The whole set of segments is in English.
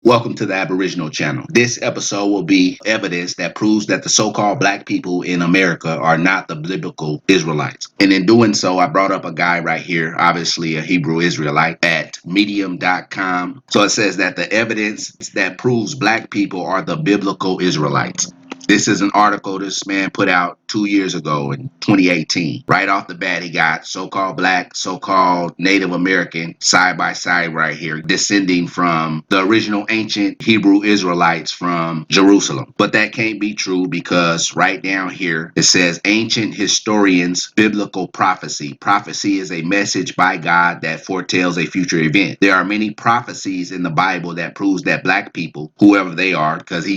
Welcome to the Aboriginal channel. This episode will be evidence that proves that the so-called black people in America are not the biblical Israelites. And in doing so, I brought up a guy right here, obviously a Hebrew Israelite, at medium.com. So it says that the evidence that proves black people are the biblical Israelites. This is an article this man put out 2 years ago in 2018. Right off the bat, he got so-called black, so-called Native American side by side right here, descending from the original ancient Hebrew Israelites from Jerusalem. But that can't be true because right down here, it says ancient historians, biblical prophecy. Prophecy is a message by God that foretells a future event. There are many prophecies in the Bible that proves that black people, whoever they are, because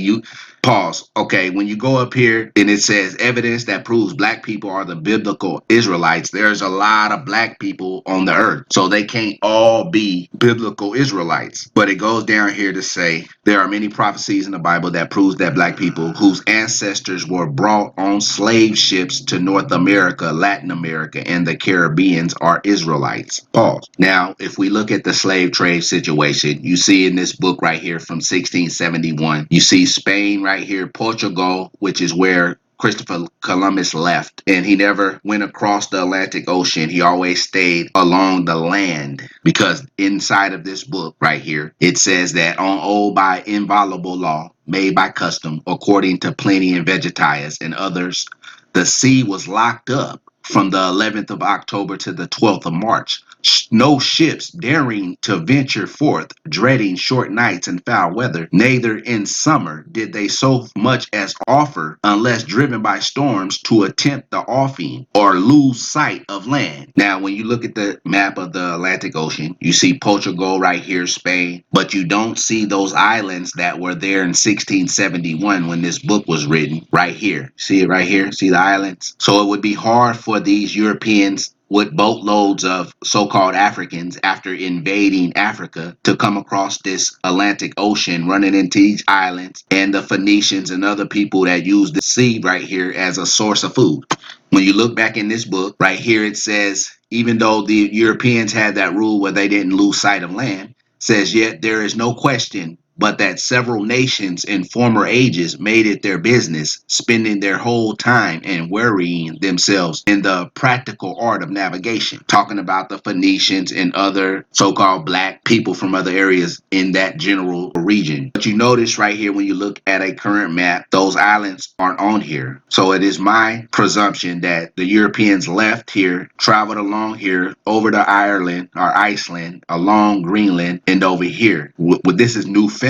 pause. Okay, when you go up here and it says evidence that proves black people are the biblical Israelites, there's a lot of black people on the earth. So they can't all be biblical Israelites. But it goes down here to say there are many prophecies in the Bible that proves that black people whose ancestors were brought on slave ships to North America, Latin America, and the Caribbeans are Israelites. Pause. Now, if we look at the slave trade situation, you see in this book right here from 1671, you see Spain right here, Portugal, which is where Christopher Columbus left, and he never went across the Atlantic Ocean. He always stayed along the land, because inside of this book right here, it says that on old by inviolable law, made by custom, according to Pliny and Vegetius and others, the sea was locked up from the 11th of October to the 12th of March. No ships daring to venture forth, dreading short nights and foul weather. Neither in summer did they so much as offer, unless driven by storms, to attempt the offing or lose sight of land. Now, when you look at the map of the Atlantic Ocean, you see Portugal right here, Spain, but you don't see those islands that were there in 1671 when this book was written right here. See it right here? See the islands? So it would be hard for these Europeans with boatloads of so-called Africans after invading Africa to come across this Atlantic Ocean, running into these islands, and the Phoenicians and other people that used the sea right here as a source of food. When you look back in this book, right here it says, even though the Europeans had that rule where they didn't lose sight of land, says, yet there is no question but that several nations in former ages made it their business, spending their whole time and worrying themselves in the practical art of navigation. Talking about the Phoenicians and other so-called black people from other areas in that general region. But you notice right here when you look at a current map, those islands aren't on here. So it is my presumption that the Europeans left here, traveled along here, over to Ireland or Iceland, along Greenland, and over here. This is Newfoundland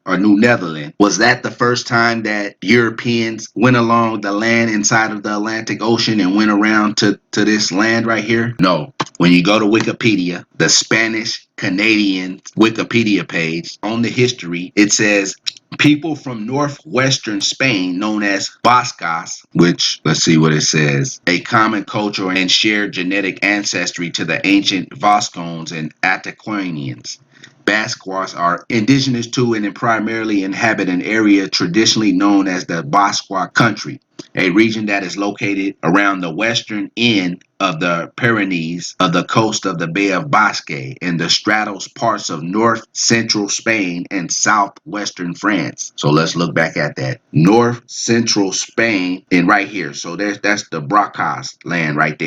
or New Netherland. Was that the first time that Europeans went along the land inside of the Atlantic Ocean and went around to this land right here? No. When you go to Wikipedia, the Spanish Canadian Wikipedia page, on the history, it says people from northwestern Spain, known as Bascos, which, let's see what it says, a common cultural and shared genetic ancestry to the ancient Vascons and Ataquanians. Basques are indigenous to and primarily inhabit an area traditionally known as the Basque country, a region that is located around the western end of the Pyrenees of the coast of the Bay of Biscay and the straddles parts of north central Spain and southwestern France. So let's look back at that. North central Spain and right here. So that's the Bracas land right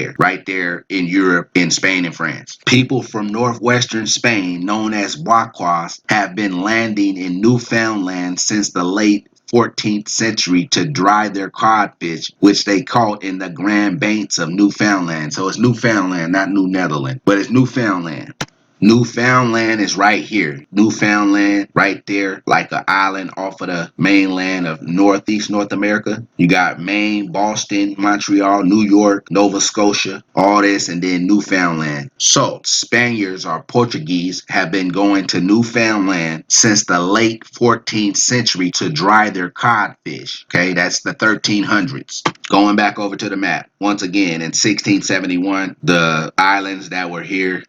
there in Europe, in Spain and France. People from northwestern Spain, known as Bacas, have been landing in Newfoundland since the late 14th century to dry their codfish, which they caught in the Grand Banks of Newfoundland. So it's Newfoundland, not New Netherland, but it's Newfoundland. Newfoundland is right here. Newfoundland right there, like an island off of the mainland of Northeast North America. You got Maine, Boston, Montreal, New York, Nova Scotia, all this, and then Newfoundland. So Spaniards or Portuguese have been going to Newfoundland since the late 14th century to dry their codfish. Okay, that's the 1300s. Going back over to the map, once again, in 1671, the islands that were here,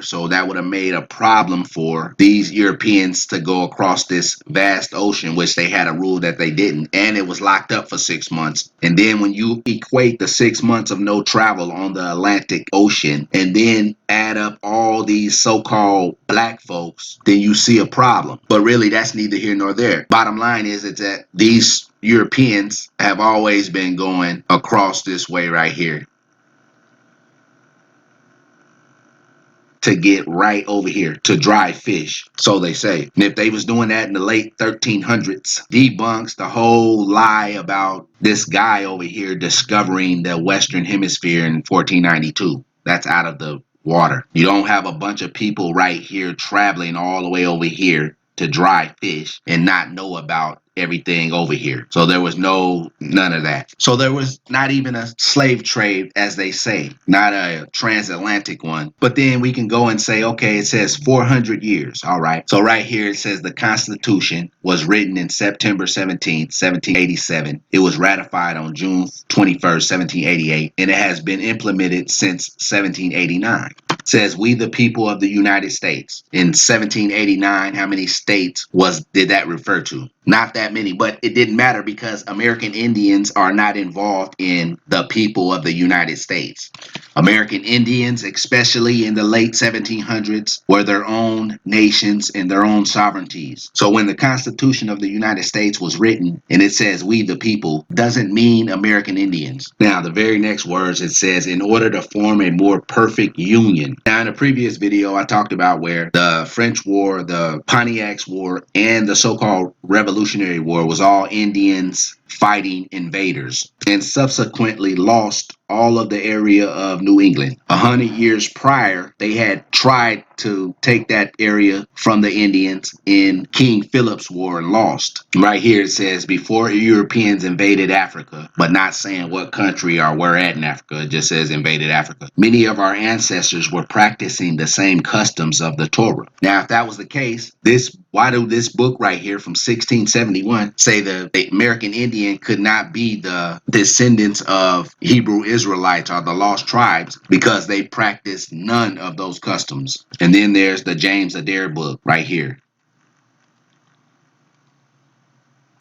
so that that would have made a problem for these Europeans to go across this vast ocean, which they had a rule that they didn't, and it was locked up for 6 months. And then when you equate the 6 months of no travel on the Atlantic Ocean and then add up all these so-called black folks, then you see a problem. But really, that's neither here nor there. Bottom line is that these Europeans have always been going across this way right here to get right over here to dry fish, so they say. And if they was doing that in the late 1300s, debunks the whole lie about this guy over here discovering the Western Hemisphere in 1492. That's out of the water. You don't have a bunch of people right here traveling all the way over here to dry fish and not know about everything over here. So there was none of that. So there was not even a slave trade, as they say, not a transatlantic one. But then we can go and say, okay, it says 400 years. All right. So right here it says the Constitution was written in September 17th, 1787. It was ratified on June 21st, 1788, and it has been implemented since 1789. Says we the people of the United States. In 1789, how many states did that refer to? Not that many, but it didn't matter because American Indians are not involved in the people of the United States. American Indians, especially in the late 1700s, were their own nations and their own sovereignties. So when the Constitution of the United States was written and it says we the people, doesn't mean American Indians. Now, the very next words, it says in order to form a more perfect union. Now, in a previous video, I talked about where the French War, the Pontiac's War, and the so-called Revolutionary War was all Indians fighting invaders, and subsequently lost all of the area of New England. 100 years prior, they had tried to take that area from the Indians in King Philip's War and lost. Right here it says before Europeans invaded Africa, but not saying what country or where at in Africa. It just says invaded Africa. Many of our ancestors were practicing the same customs of the Torah. Now, if that was the case, why do this book right here from 1671 say the American Indian could not be the descendants of Hebrew Israelites or the lost tribes because they practiced none of those customs? And then there's the James Adair book right here,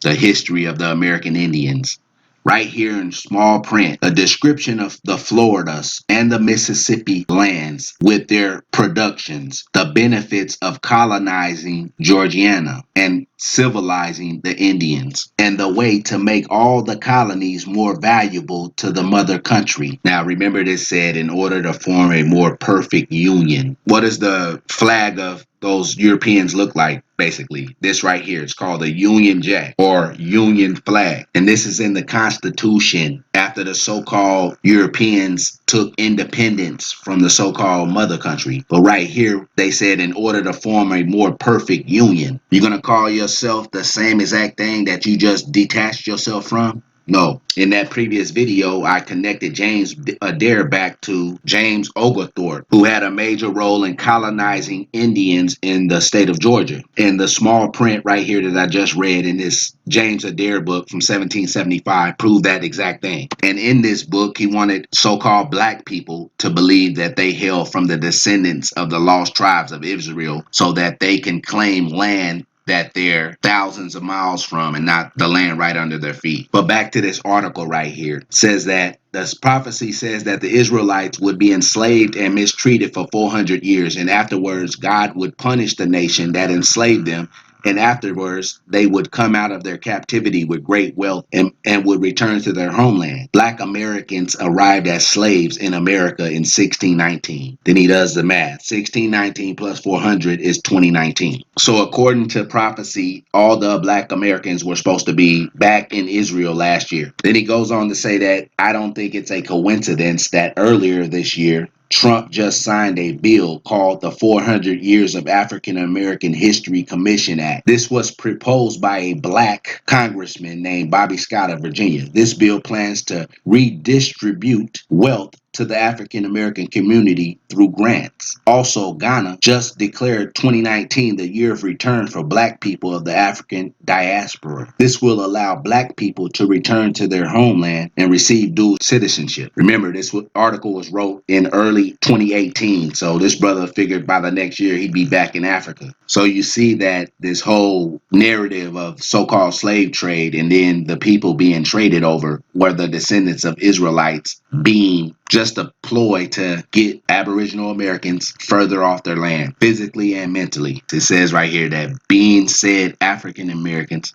The History of the American Indians. Right here in small print, a description of the Floridas and the Mississippi lands with their productions, the benefits of colonizing Georgiana and civilizing the Indians, and the way to make all the colonies more valuable to the mother country. Now, remember this said in order to form a more perfect union. What does the flag of those Europeans look like? Basically, this right here, it's called the Union Jack or Union flag. And this is in the Constitution after the so-called Europeans took independence from the so-called mother country. But right here, they said in order to form a more perfect union, you're going to call yourself the same exact thing that you just detached yourself from? No. In that previous video, I connected James Adair back to James Oglethorpe, who had a major role in colonizing Indians in the state of Georgia. And the small print right here that I just read in this James Adair book from 1775 proved that exact thing. And in this book, he wanted so-called black people to believe that they hail from the descendants of the lost tribes of Israel so that they can claim land that they're thousands of miles from and not the land right under their feet. But back to this article right here. It says that this prophecy says that the Israelites would be enslaved and mistreated for 400 years, and afterwards God would punish the nation that enslaved them, and afterwards they would come out of their captivity with great wealth and would return to their homeland. Black Americans arrived as slaves in America in 1619. Then he does the math. 1619 plus 400 is 2019. So according to prophecy, all the black Americans were supposed to be back in Israel last year. Then he goes on to say that I don't think it's a coincidence that earlier this year, Trump just signed a bill called the 400 Years of African American History Commission Act. This was proposed by a black congressman named Bobby Scott of Virginia. This bill plans to redistribute wealth to the African American community through grants. Also, Ghana just declared 2019 the year of return for Black people of the African diaspora. This will allow Black people to return to their homeland and receive dual citizenship. Remember, this article was wrote in early 2018, so this brother figured by the next year he'd be back in Africa. So you see that this whole narrative of so-called slave trade and then the people being traded over were the descendants of Israelites, being just a ploy to get Aboriginal Americans further off their land, physically and mentally. It says right here that being said African Americans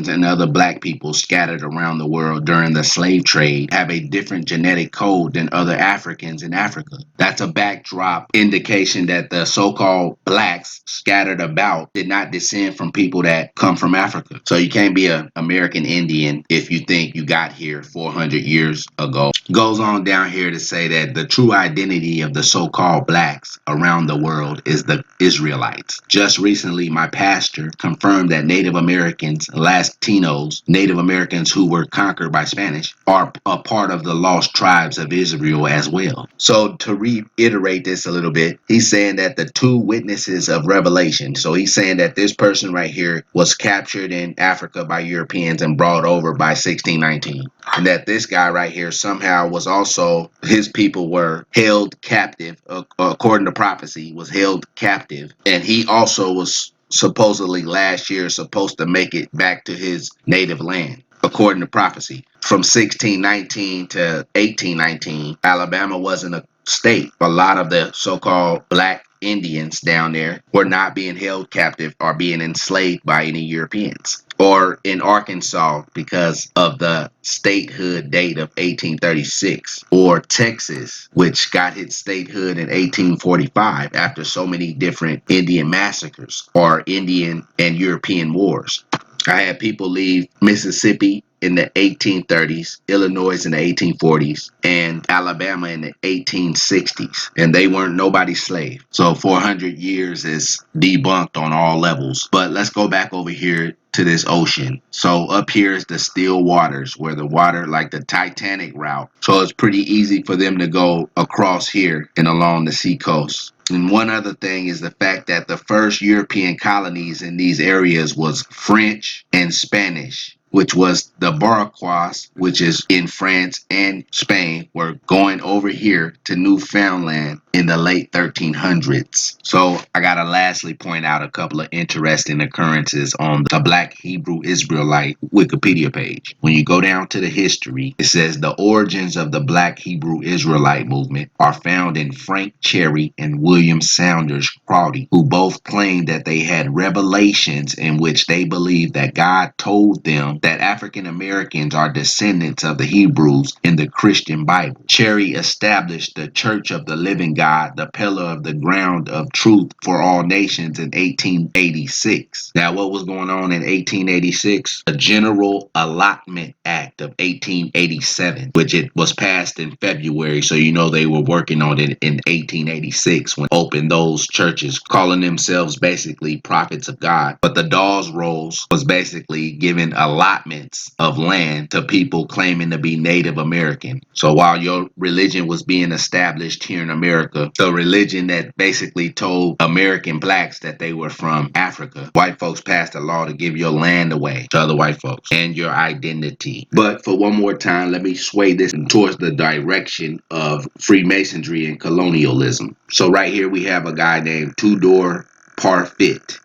and other Black people scattered around the world during the slave trade have a different genetic code than other Africans in Africa. That's a backdrop indication that the so-called Blacks scattered about did not descend from people that come from Africa. So you can't be an American Indian if you think you got here 400 years ago. Goes on down here to say that the true identity of the so-called Blacks around the world is the Israelites. Just recently, my pastor confirmed that Native Americans, Latinos, Native Americans who were conquered by Spanish, are a part of the lost tribes of Israel as well. So to reiterate this a little bit, he's saying that the two witnesses of Revelation, so he's saying that this person right here was captured in Africa by Europeans and brought over by 1619. And that this guy right here somehow was also, his people were held captive, according to prophecy, was held captive. And he also was supposedly last year supposed to make it back to his native land, according to prophecy. From 1619 to 1819, Alabama wasn't a state. A lot of the so-called Black Indians down there were not being held captive or being enslaved by any Europeans. Or in Arkansas, because of the statehood date of 1836, or Texas, which got its statehood in 1845 after so many different Indian massacres or Indian and European wars. I had people leave Mississippi in the 1830s, Illinois in the 1840s, and Alabama in the 1860s. And they weren't nobody's slave. So 400 years is debunked on all levels. But let's go back over here to this ocean. So up here is the still waters, where the water, like the Titanic route. So it's pretty easy for them to go across here and along the sea coast. And one other thing is the fact that the first European colonies in these areas was French and Spanish, which was the Baraquas, which is in France and Spain, were going over here to Newfoundland in the late 1300s. So I gotta lastly point out a couple of interesting occurrences on the Black Hebrew Israelite Wikipedia page. When you go down to the history, it says the origins of the Black Hebrew Israelite movement are found in Frank Cherry and William Saunders Crowdy, who both claimed that they had revelations in which they believed that God told them that African Americans are descendants of the Hebrews in the Christian Bible. Cherry established the Church of the Living God, the pillar of the ground of truth for all nations, in 1886. Now, what was going on in 1886? A General Allotment Act of 1887, which it was passed in February, so you know they were working on it in 1886 when opened those churches, calling themselves basically prophets of God. But the Dawes Rolls was basically giving allotments of land to people claiming to be Native American. So while your religion was being established here in America, the religion that basically told American Blacks that they were from Africa, white folks passed a law to give your land away to other white folks and your identity. But for one more time, let me sway this towards the direction of Freemasonry and colonialism. So right here we have a guy named TUDOR Parfit.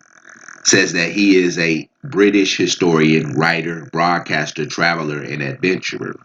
Says that he is a British historian, writer, broadcaster, traveler, and adventurer.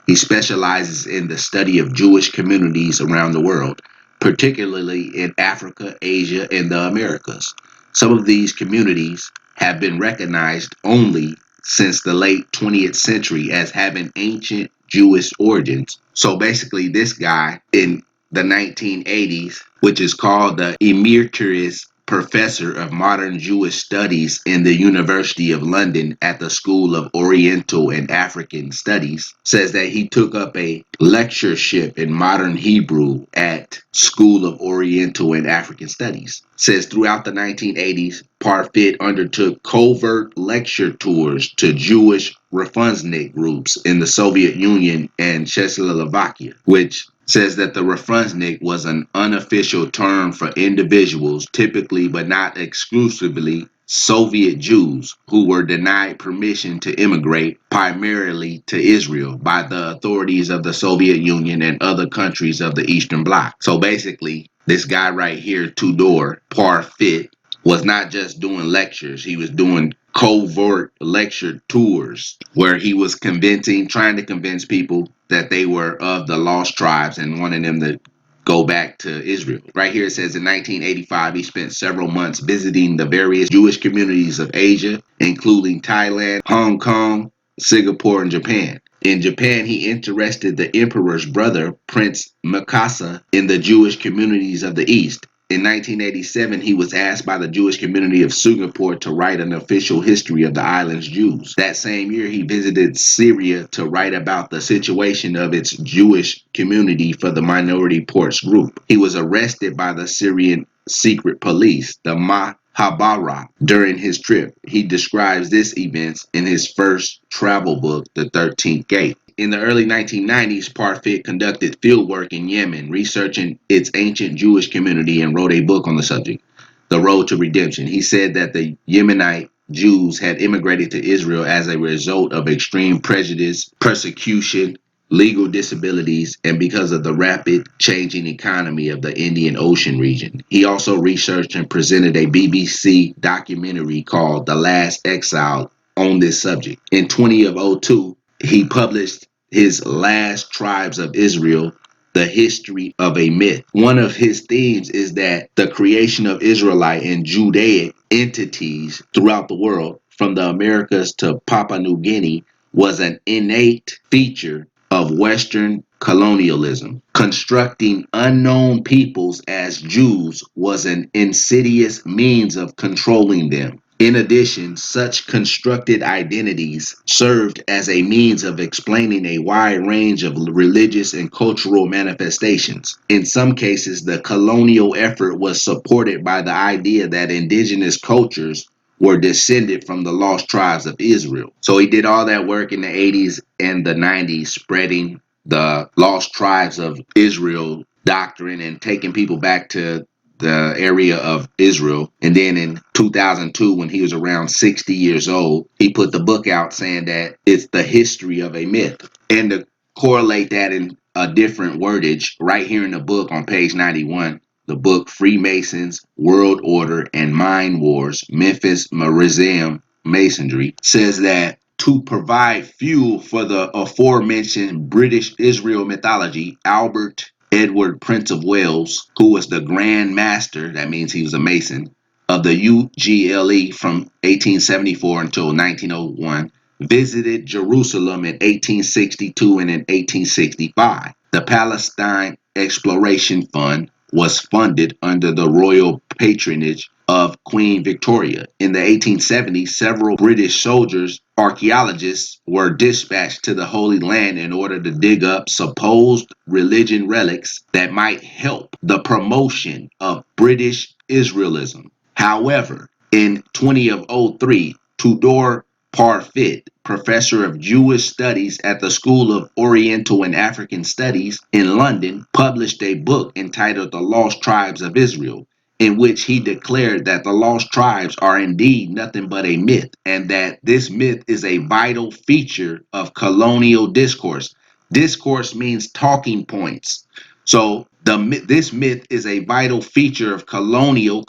He specializes in the study of Jewish communities around the world, particularly in Africa, Asia, and the Americas. Some of these communities have been recognized only since the late 20th century as having ancient Jewish origins. So basically, this guy in the 1980s, which is called the Emeritus Professor of Modern Jewish Studies in the University of London at the School of Oriental and African Studies, says that he took up a lectureship in modern Hebrew at School of Oriental and African Studies. Says throughout the 1980s, Parfit undertook covert lecture tours to Jewish Refusnik groups in the Soviet Union and Czechoslovakia, which says that the Refusnik was an unofficial term for individuals, typically but not exclusively Soviet Jews, who were denied permission to immigrate primarily to Israel by the authorities of the Soviet Union and other countries of the Eastern Bloc. So basically, this guy right here, Tudor Parfit, was not just doing lectures. He was doing covert lecture tours where he was trying to convince people that they were of the lost tribes and wanting them to go back to Israel. Right here it says in 1985, he spent several months visiting the various Jewish communities of Asia, including Thailand, Hong Kong, Singapore, and Japan. In Japan, he interested the emperor's brother, Prince Mukasa, in the Jewish communities of the East. In 1987, he was asked by the Jewish community of Singapore to write an official history of the island's Jews. That same year, he visited Syria to write about the situation of its Jewish community for the Minority Reports group. He was arrested by the Syrian secret police, the Mahabara, during his trip. He describes this event in his first travel book, The 13th Gate. In the early 1990s, Parfit conducted fieldwork in Yemen, researching its ancient Jewish community, and wrote a book on the subject, The Road to Redemption. He said that the Yemenite Jews had immigrated to Israel as a result of extreme prejudice, persecution, legal disabilities, and because of the rapid changing economy of the Indian Ocean region. He also researched and presented a BBC documentary called The Last Exile on this subject. In 2002, he published his Last Tribes of Israel, The History of a Myth. One of his themes is that the creation of Israelite and Judaic entities throughout the world, from the Americas to Papua New Guinea, was an innate feature of Western colonialism. Constructing unknown peoples as Jews was an insidious means of controlling them. In addition, such constructed identities served as a means of explaining a wide range of religious and cultural manifestations. In some cases, the colonial effort was supported by the idea that indigenous cultures were descended from the lost tribes of Israel. So he did all that work in the 80s and the 90s, spreading the lost tribes of Israel doctrine and taking people back to the area of Israel. And then in 2002, when he was around 60 years old, he put the book out saying that it's the history of a myth. And to correlate that in a different wordage, right here in the book on page 91, the book Freemasons, World Order, and Mind Wars, Memphis Mausoleum Masonry, says that to provide fuel for the aforementioned British Israel mythology, Albert Edward, Prince of Wales, who was the Grand Master, that means he was a Mason, of the UGLE from 1874 until 1901, visited Jerusalem in 1862 and in 1865. The Palestine Exploration Fund was funded under the royal patronage of Queen Victoria. In the 1870s, several British soldiers, archaeologists, were dispatched to the Holy Land in order to dig up supposed religion relics that might help the promotion of British Israelism. However, in 2003, Tudor Parfit, professor of Jewish studies at the School of Oriental and African Studies in London, published a book entitled The Lost Tribes of Israel, in which he declared that the lost tribes are indeed nothing but a myth, and that this myth is a vital feature of colonial discourse. Discourse means talking points. So this myth is a vital feature of colonial,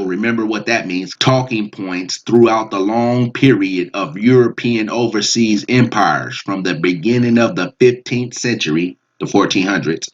remember what that means, talking points throughout the long period of European overseas empires from the beginning of the 15th century, the 1400s,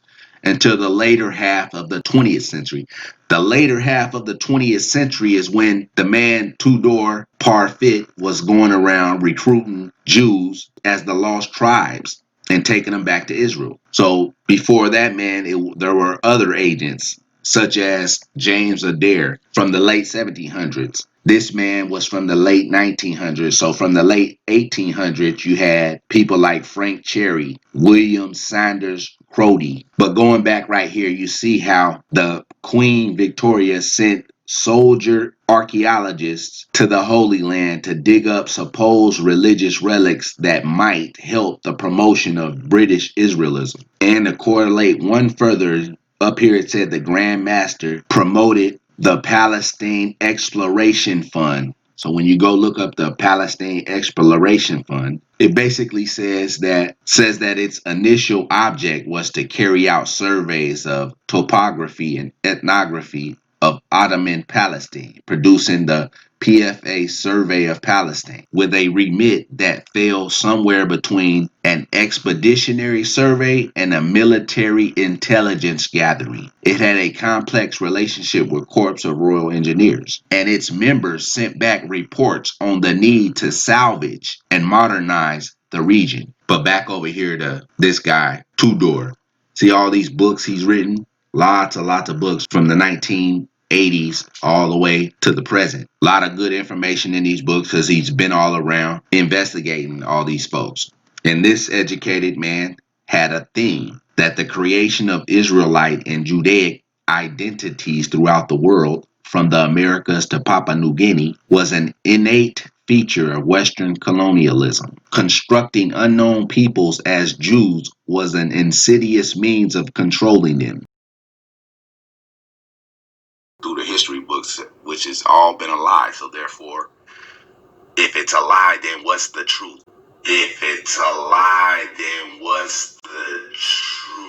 until the later half of the 20th century. The later half of the 20th century is when the man Tudor Parfit was going around recruiting Jews as the lost tribes and taking them back to Israel. So before that, man, there were other agents, such as James Adair from the late 1700s. This man was from the late 1900s. So from the late 1800s, you had people like Frank Cherry, William Sanders Crotty. But going back right here, you see how the Queen Victoria sent soldier archaeologists to the Holy Land to dig up supposed religious relics that might help the promotion of British Israelism. And to correlate one further, up here it said the Grand Master promoted the Palestine Exploration Fund. So when you go look up the Palestine Exploration Fund, it basically says that its initial object was to carry out surveys of topography and ethnography of Ottoman Palestine, producing the PFA Survey of Palestine, with a remit that fell somewhere between an expeditionary survey and a military intelligence gathering. It had a complex relationship with Corps of Royal Engineers, and its members sent back reports on the need to salvage and modernize the region. But back over here to this guy, Tudor. See all these books he's written? Lots and lots of books from the 1980s all the way to the present. A lot of good information in these books because he's been all around investigating all these folks. And this educated man had a theme that the creation of Israelite and Judaic identities throughout the world, from the Americas to Papua New Guinea, was an innate feature of Western colonialism. Constructing unknown peoples as Jews was an insidious means of controlling them. Through the history books, which has all been a lie. So therefore, if it's a lie, then what's the truth? If it's a lie, then what's the truth?